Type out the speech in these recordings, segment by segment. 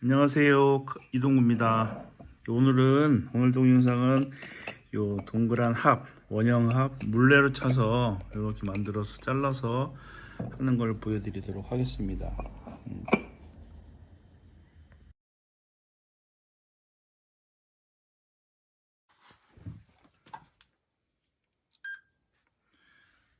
안녕하세요. 이동구입니다. 오늘 동영상은 요 동그란 원형 합 물레로 차서 이렇게 만들어서 잘라서 하는 걸 보여드리도록 하겠습니다.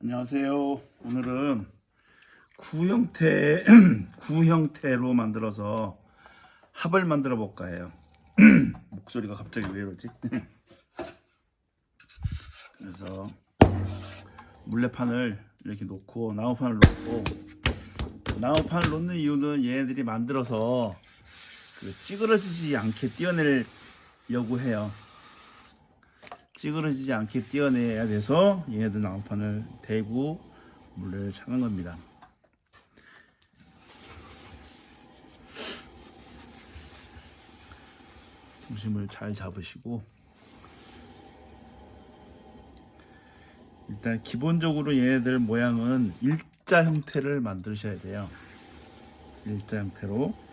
안녕하세요. 오늘은 구형태로 만들어서 합을 만들어 볼까 해요. 목소리가 갑자기 왜 이러지? 그래서 물레판을 이렇게 놓고 나무판을 놓는 이유는 얘네들이 만들어서 찌그러지지 않게 띄어내려고 해요. 찌그러지지 않게 띄어내야 돼서 얘네들 나무판을 대고 물레를 차는 겁니다. 중심을 잘 잡으시고, 일단 기본적으로 얘네들 모양은 일자 형태를 만드셔야 돼요. 일자 형태로.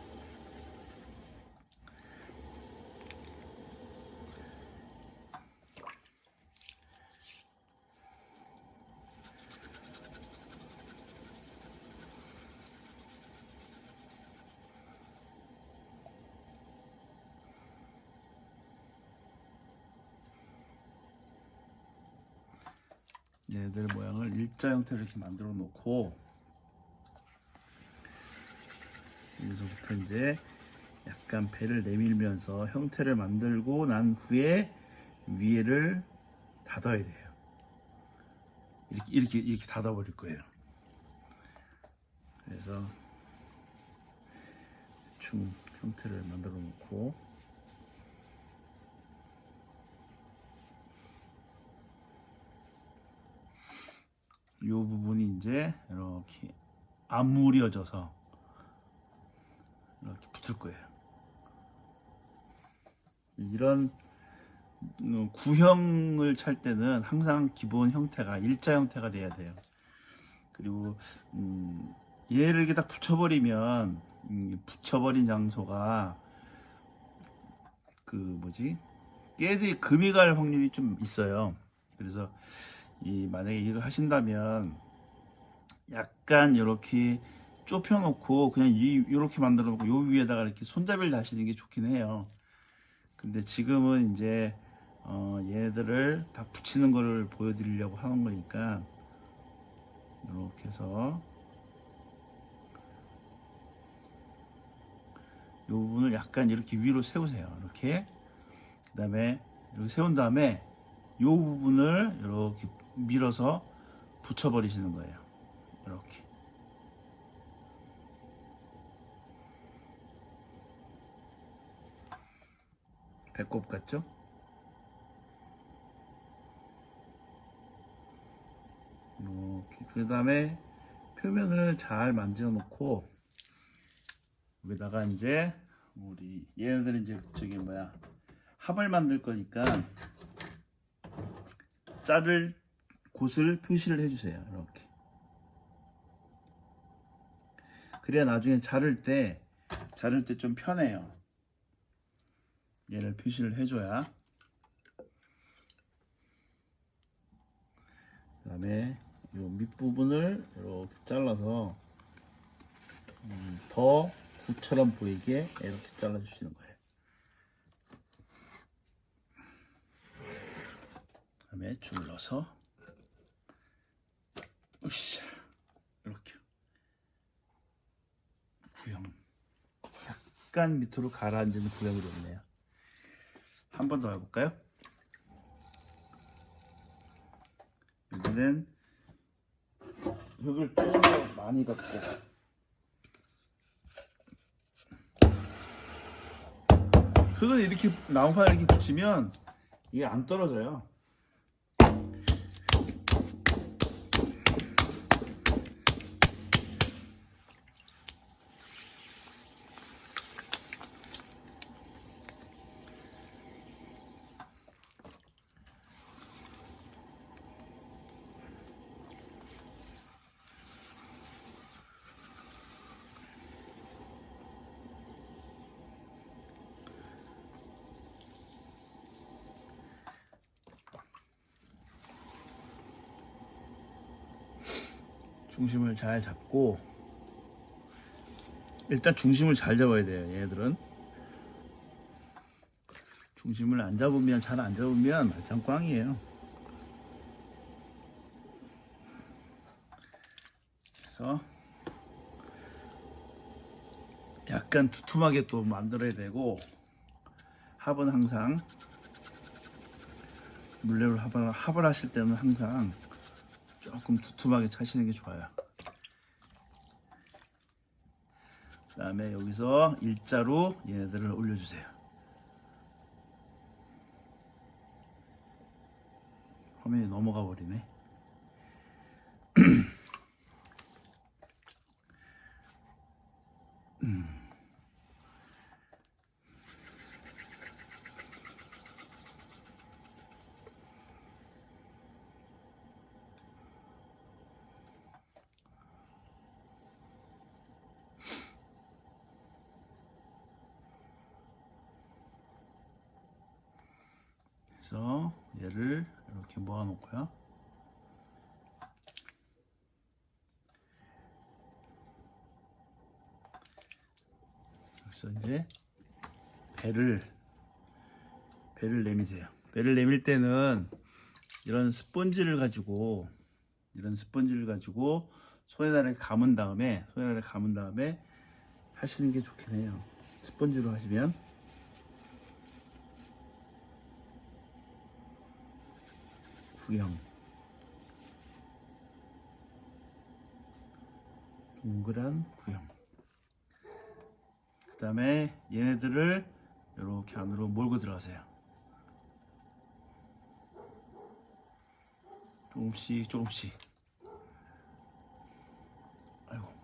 얘네들 모양을 일자 형태로 이렇게 만들어 놓고, 여기서부터 이제 약간 배를 내밀면서 형태를 만들고 난 후에 위에를 닫아야 돼요. 이렇게 닫아 버릴 거예요. 그래서 중 형태를 만들어 놓고, 이 부분이 이제 이렇게 아무려져서 이렇게 붙을 거예요. 이런 구형을 찰 때는 항상 기본 형태가 일자 형태가 돼야 돼요. 그리고 얘를 이렇게 딱 붙여버리면 붙여버린 장소가 깨지 금이 갈 확률이 좀 있어요. 그래서 만약에 이걸 하신다면 약간 이렇게 좁혀놓고 그냥 이렇게 만들어 놓고 요 위에다가 이렇게 손잡이를 다시는 게 좋긴 해요. 근데 지금은 이제 얘네들을 다 붙이는 거를 보여드리려고 하는 거니까 이렇게 해서 이 부분을 약간 이렇게 위로 세우세요. 이렇게. 그 다음에 이렇게 세운 다음에 이 부분을 이렇게 밀어서 붙여버리시는 거예요. 이렇게. 배꼽 같죠? 이렇게. 그 다음에 표면을 잘 만져 놓고, 여기다가 이제 우리 얘네들은 이제 합을 만들 거니까 자를 곳을 표시를 해주세요. 이렇게. 그래야 나중에 자를 때 좀 편해요. 얘를 표시를 해줘야. 그 다음에 이 밑부분을 이렇게 잘라서 더 굿처럼 보이게 이렇게 잘라주시는 거예요. 그 다음에 줄을 넣어서 으쌰, 이렇게 구형, 약간 밑으로 가라앉는 구형이 됐네요. 한 번 더 해볼까요? 여기는 흙을 조금 더 많이 넣고, 흙은 이렇게 나무판에 이렇게 붙이면 이게 안 떨어져요. 중심을 잘 잡고, 일단 중심을 잘 잡아야 돼요. 얘네들은 중심을 안 잡으면, 잘 안 잡으면 말짱 꽝이에요. 그래서 약간 두툼하게 또 만들어야 되고, 합은 항상 물레로 합을 하실 때는 항상 조금 두툼하게 차시는 게 좋아요. 그 다음에 여기서 일자로 얘네들을 올려주세요. 화면이 넘어가 버리네. 그래서 얘를 이렇게 모아 놓고요. 그래서 이제 배를 내미세요. 배를 내밀 때는 이런 스펀지를 가지고 손에다 이렇게 감은 다음에 하시는 게 좋긴 해요. 스펀지로 하시면 구형, 동그란 구형. 그 다음에 얘네들을 이렇게 안으로 몰고 들어가세요. 조금씩. 아이고.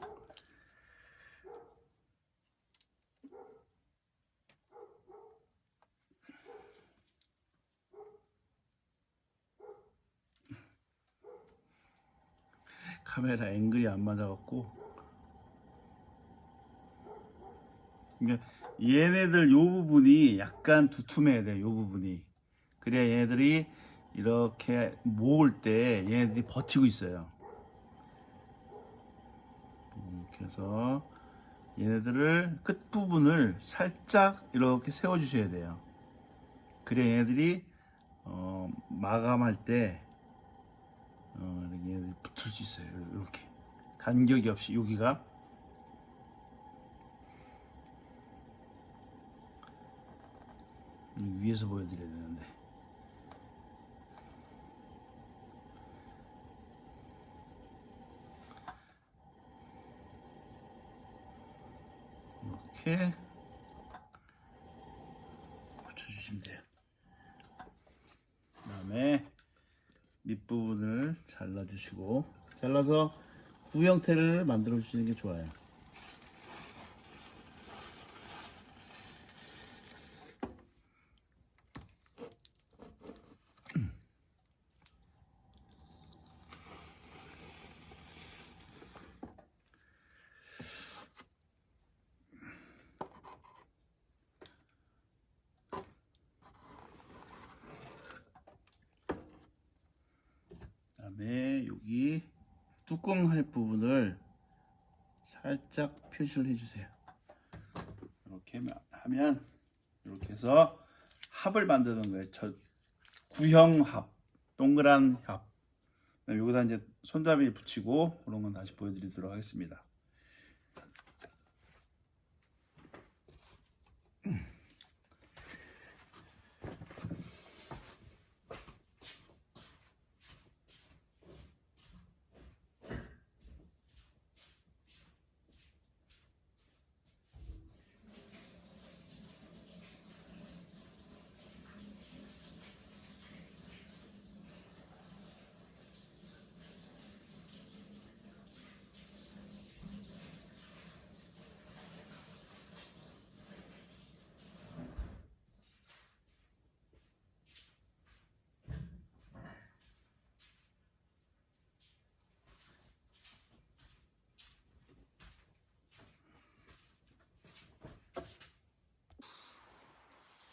카메라 앵글이 안 맞아갖고. 그러니까 얘네들 요 부분이 약간 두툼해야 돼요. 요 부분이. 그래야 얘네들이 이렇게 모을 때 얘네들이 버티고 있어요. 이렇게 해서 얘네들을 끝부분을 살짝 이렇게 세워 주셔야 돼요. 그래야 얘네들이 마감할 때 얘네들이 붙을 수 있어요. 이렇게 간격이 없이. 여기가 위에서 보여드려야 되는데, 이렇게 붙여주시면 돼요. 그 다음에 밑부분을 잘라주시고, 잘라서 구 형태를 만들어 주시는 게 좋아요. 그다음에 여기 뚜껑 할 부분을 살짝 표시를 해주세요. 이렇게 하면 이렇게 해서 합을 만드는 거예요. 구형 합, 동그란 합. 여기다 이제 손잡이 붙이고 그런 건 다시 보여드리도록 하겠습니다.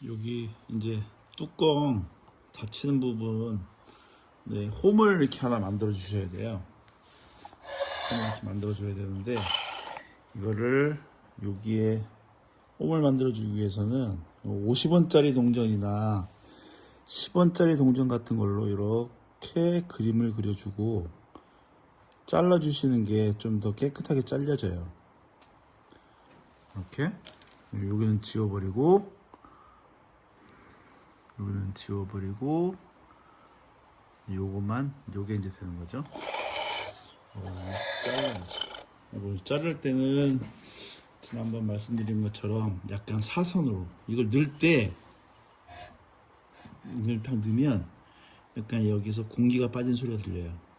여기 이제 뚜껑 닫히는 부분, 네, 홈을 이렇게 하나 만들어 주셔야 돼요. 이렇게 만들어 줘야 되는데, 이거를 여기에 홈을 만들어 주기 위해서는 50원짜리 동전이나 10원짜리 동전 같은 걸로 이렇게 그림을 그려주고 잘라 주시는 게 좀 더 깨끗하게 잘려져요. 이렇게 여기는 지워버리고, 여기는 지워버리고, 요거만, 요게 이제 되는 거죠. 잘라야지. 이걸 자를 때는 지난번 말씀드린 것처럼 약간 사선으로, 이걸 넣을 때 이걸 딱 넣으면 약간 여기서 공기가 빠진 소리가 들려요.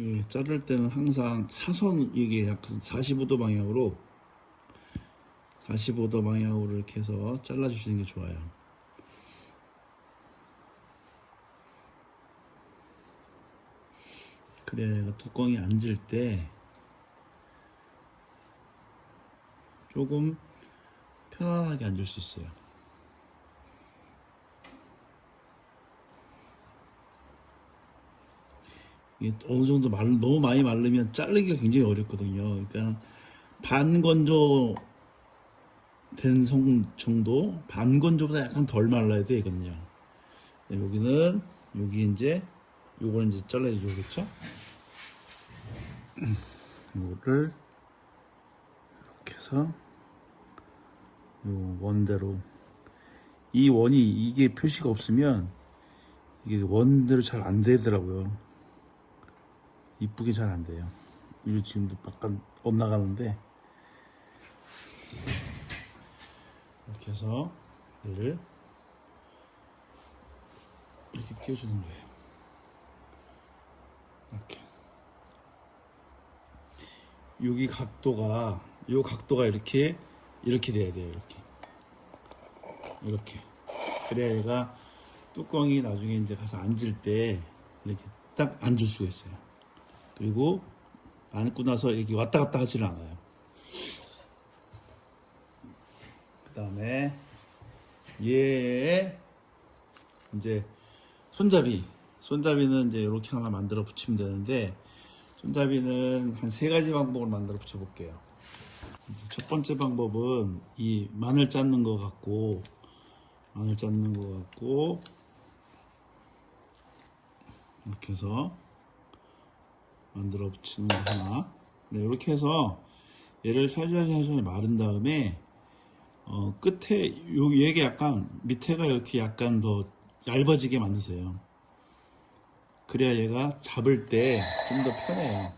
예, 자를 때는 항상 사선, 이게 약간 45도 방향으로 45도 방향으로 이렇게 해서 잘라 주시는 게 좋아요. 그래야 뚜껑이 앉을 때 조금 편안하게 앉을 수 있어요. 이게 어느 정도 너무 많이 마르면 자르기가 굉장히 어렵거든요. 그러니까 반건조 된 정도, 반건조보다 약간 덜 말라야 되거든요. 여기는, 여기 이제 요걸 이제 잘라야 되겠죠? 이거를 이렇게 해서 요 원대로, 이 원이, 이게 표시가 없으면 이게 원대로 잘 안 되더라고요. 이쁘게 잘 안 돼요. 이거 지금도 약간 엇나가는데, 이렇게 해서 얘를 이렇게 끼워주는 거예요. 이렇게. 여기 각도가, 요 각도가 이렇게 돼야 돼요. 이렇게. 그래야 얘가 뚜껑이 나중에 이제 가서 앉을 때 이렇게 딱 앉을 수가 있어요. 그리고 앉고 나서 이렇게 왔다 갔다 하지는 않아요. 그 다음에 얘의 이제 손잡이는 이제 이렇게 하나 만들어 붙이면 되는데, 손잡이는 한 3가지 방법을 만들어 붙여 볼게요. 첫 번째 방법은 이 마늘 짰는 거 같고 이렇게 해서 만들어 붙이는 거 하나. 네, 이렇게 해서 얘를 살살 마른 다음에 끝에 얘가 약간 밑에가 이렇게 약간 더 얇아지게 만드세요. 그래야 얘가 잡을 때 좀 더 편해요.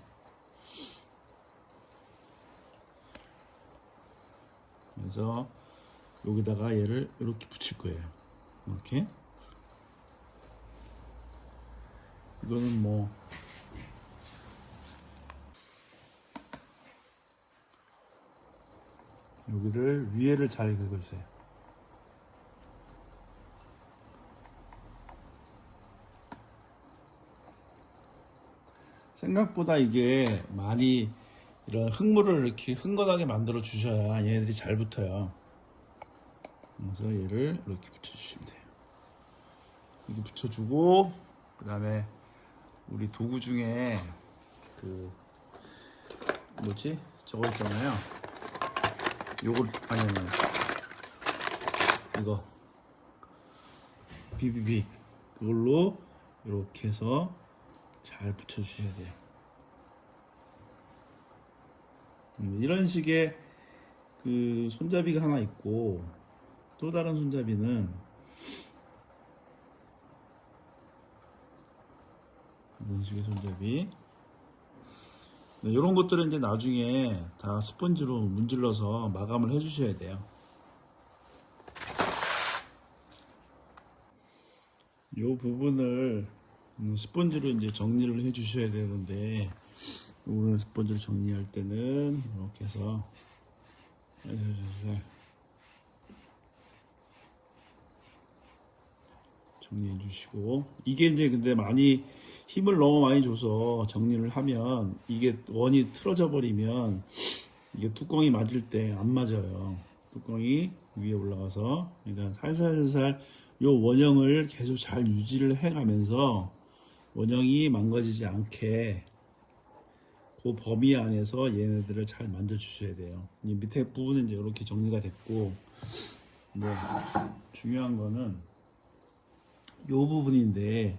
그래서 여기다가 얘를 이렇게 붙일 거예요. 이렇게. 이거는 뭐 여기를 위에를 잘 긁어주세요. 생각보다 이게 많이 이런 흙물을 이렇게 흥건하게 만들어 주셔야 얘네들이 잘 붙어요. 그래서 얘를 이렇게 붙여주시면 돼요. 이렇게 붙여주고, 그 다음에 우리 도구 중에 그 뭐지? 저거 있잖아요. 요걸 아니 이거 비비빅, 그걸로 이렇게 해서 잘 붙여주셔야 돼요. 이런 식의 그 손잡이가 하나 있고, 또 다른 손잡이는 이런 식의 손잡이. 네, 이런 것들은 이제 나중에 다 스펀지로 문질러서 마감을 해주셔야 돼요. 이 부분을 스펀지로 이제 정리를 해주셔야 되는데, 이 부분을 스펀지로 정리할 때는 이렇게 해서 정리해 주시고, 이게 이제 근데 많이 힘을 너무 많이 줘서 정리를 하면 이게 원이 틀어져 버리면 이게 뚜껑이 맞을 때 안 맞아요. 뚜껑이 위에 올라가서, 그러니까 살살살살 요 원형을 계속 잘 유지를 해 가면서 원형이 망가지지 않게 그 범위 안에서 얘네들을 잘 만져 주셔야 돼요. 이 밑에 부분은 이제 이렇게 정리가 됐고, 이제 중요한 거는 요 부분인데,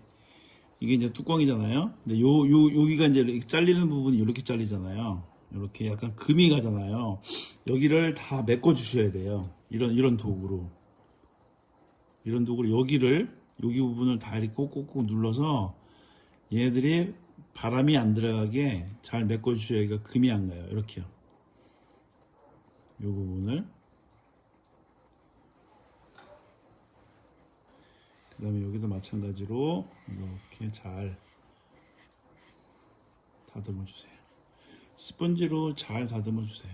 이게 이제 뚜껑이잖아요. 근데 여기가 이제 이렇게 잘리는 부분이 이렇게 잘리잖아요. 이렇게 약간 금이 가잖아요. 여기를 다 메꿔 주셔야 돼요. 이런 도구로. 이런 도구로 여기 부분을 다 이렇게 꼭꼭꼭 눌러서 얘네들이 바람이 안 들어가게 잘 메꿔 주셔야 여기가 금이 안 가요. 이렇게요. 이 부분을. 그 다음에 여기도 마찬가지로 이렇게 잘 다듬어 주세요. 스펀지로 잘 다듬어 주세요.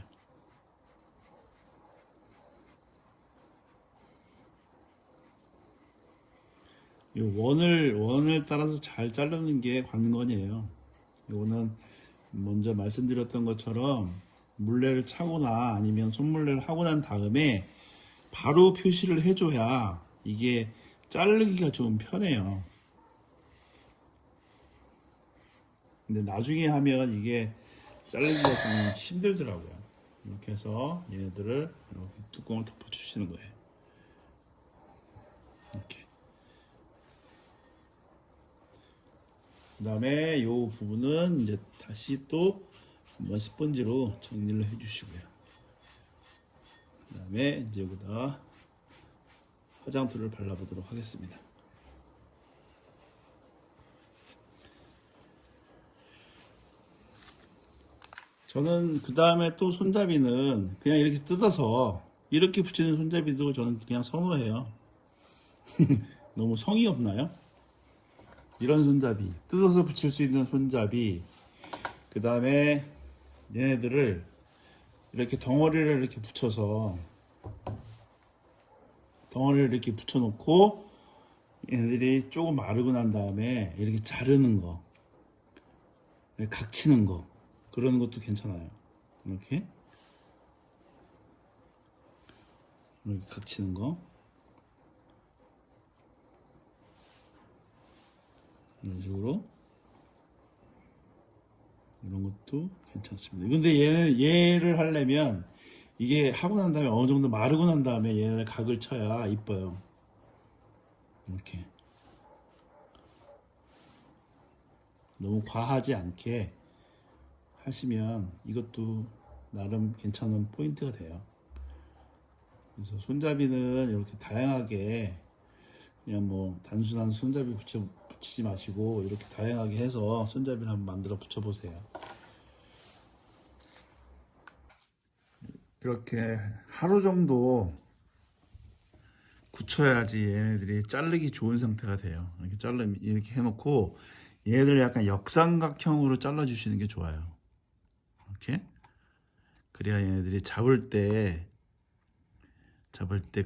이 원을 따라서 잘 자르는 게 관건이에요. 이거는 먼저 말씀드렸던 것처럼 물레를 차거나 아니면 손물레를 하고 난 다음에 바로 표시를 해줘야 이게 자르기가 좀 편해요. 근데 나중에 하면 이게 자르기가 좀 힘들더라고요. 이렇게 해서 얘네들을 이렇게 뚜껑을 덮어주시는 거예요. 이렇게. 그 다음에 이 부분은 이제 다시 또 한번 스펀지로 정리를 해주시고요. 그 다음에 이제 여기다 화장토를 발라보도록 하겠습니다. 저는 그 다음에 또 손잡이는 그냥 이렇게 뜯어서 이렇게 붙이는 손잡이도 저는 그냥 선호해요. 너무 성의 없나요? 이런 손잡이, 뜯어서 붙일 수 있는 손잡이, 그 다음에 얘네들을 이렇게 덩어리를 이렇게 붙여서 덩어리를 이렇게 붙여놓고 얘네들이 조금 마르고 난 다음에 이렇게 자르는 거, 각치는 거, 그러는 것도 괜찮아요. 이렇게 각치는 거, 이런 식으로. 이런 것도 괜찮습니다. 근데 얘를 하려면 이게 하고 난 다음에 어느 정도 마르고 난 다음에 얘를 각을 쳐야 이뻐요. 이렇게 너무 과하지 않게 하시면 이것도 나름 괜찮은 포인트가 돼요. 그래서 손잡이는 이렇게 다양하게 그냥 뭐 단순한 손잡이 붙이지 마시고 이렇게 다양하게 해서 손잡이를 한번 만들어 붙여보세요. 이렇게 하루 정도 굳혀야지 얘네들이 자르기 좋은 상태가 돼요. 이렇게 해놓고 얘네들 약간 역삼각형으로 잘라주시는 게 좋아요. 이렇게. 그래야 얘네들이 잡을 때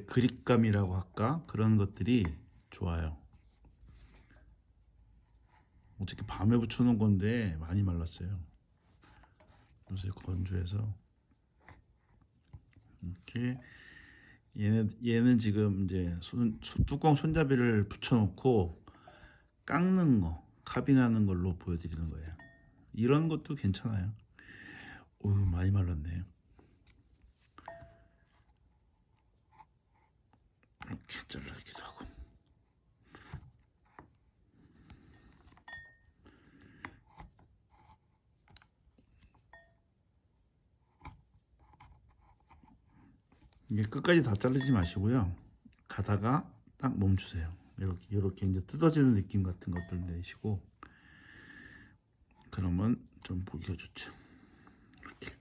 그립감이라고 할까? 그런 것들이 좋아요. 어차피 밤에 붙여놓은 건데 많이 말랐어요. 요새 건조해서. 이렇게 얘는 지금 이제 뚜껑 손잡이를 붙여놓고 깎는 거, 카빙하는 걸로 보여드리는 거예요. 이런 것도 괜찮아요. 오, 많이 말랐네요. 이렇게 잘라기도 하고. 이게 끝까지 다 자르지 마시고요. 가다가 딱 멈추세요. 이렇게 이제 뜯어지는 느낌 같은 것들 내시고, 그러면 좀 보기가 좋죠. 이렇게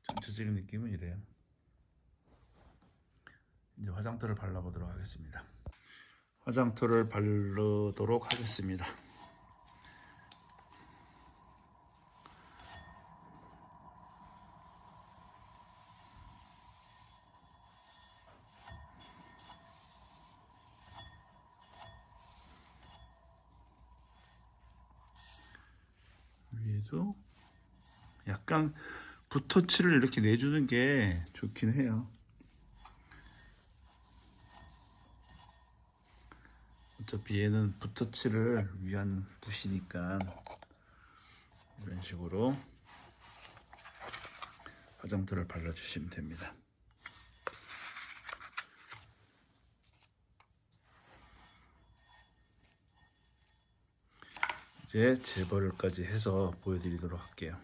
전체적인 느낌은 이래요. 이제 화장토를 발라보도록 하겠습니다. 화장토를 바르도록 하겠습니다. 위에도 약간 붓터치를 이렇게 내주는 게 좋긴 해요. 어차피 얘는 붓터치를 위한 붓이니까 이런 식으로 화장토를 발라주시면 됩니다. 이제 재벌까지 해서 보여드리도록 할게요.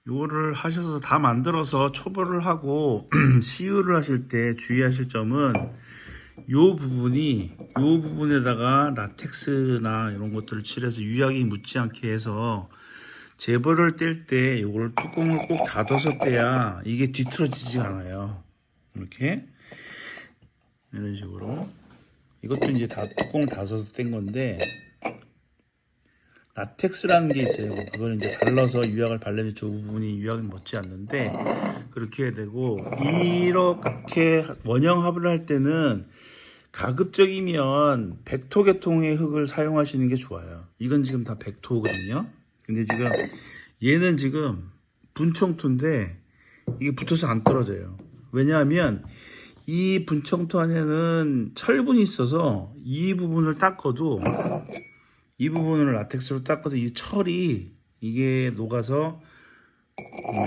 요거를 하셔서 다 만들어서 초벌을 하고 시유를 하실 때 주의하실 점은 요 부분에다가 라텍스나 이런 것들을 칠해서 유약이 묻지 않게 해서 재벌을 뗄 때 요걸 뚜껑을 꼭 닫아서 떼야 이게 뒤틀어지지 않아요. 이렇게 이런 식으로 이것도 이제 다 뚜껑을 닫아서 뗀 건데 라텍스라는 게 있어요. 그걸 이제 발라서 유약을 바르면 저 부분이 유약이 묻지 않는데 그렇게 해야 되고 이렇게 원형 합을 할 때는 가급적이면 백토 계통의 흙을 사용하시는 게 좋아요. 이건 지금 다 백토거든요. 근데 지금 얘는 지금 분청토인데 이게 붙어서 안 떨어져요. 왜냐하면 이 분청토 안에는 철분이 있어서 이 부분을 닦아도 이 부분을 라텍스로 닦아도 이 철이 이게 녹아서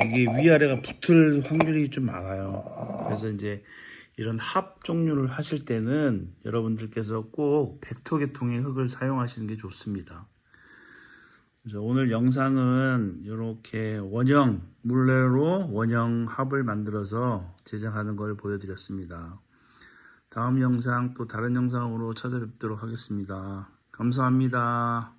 이게 위아래가 붙을 확률이 좀 많아요. 그래서 이제 이런 합 종류를 하실 때는 여러분들께서 꼭 백토 계통의 흙을 사용하시는 게 좋습니다. 그래서 오늘 영상은 이렇게 원형 물레로 원형 합을 만들어서 제작하는 걸 보여드렸습니다. 다음 영상 또 다른 영상으로 찾아뵙도록 하겠습니다. 감사합니다.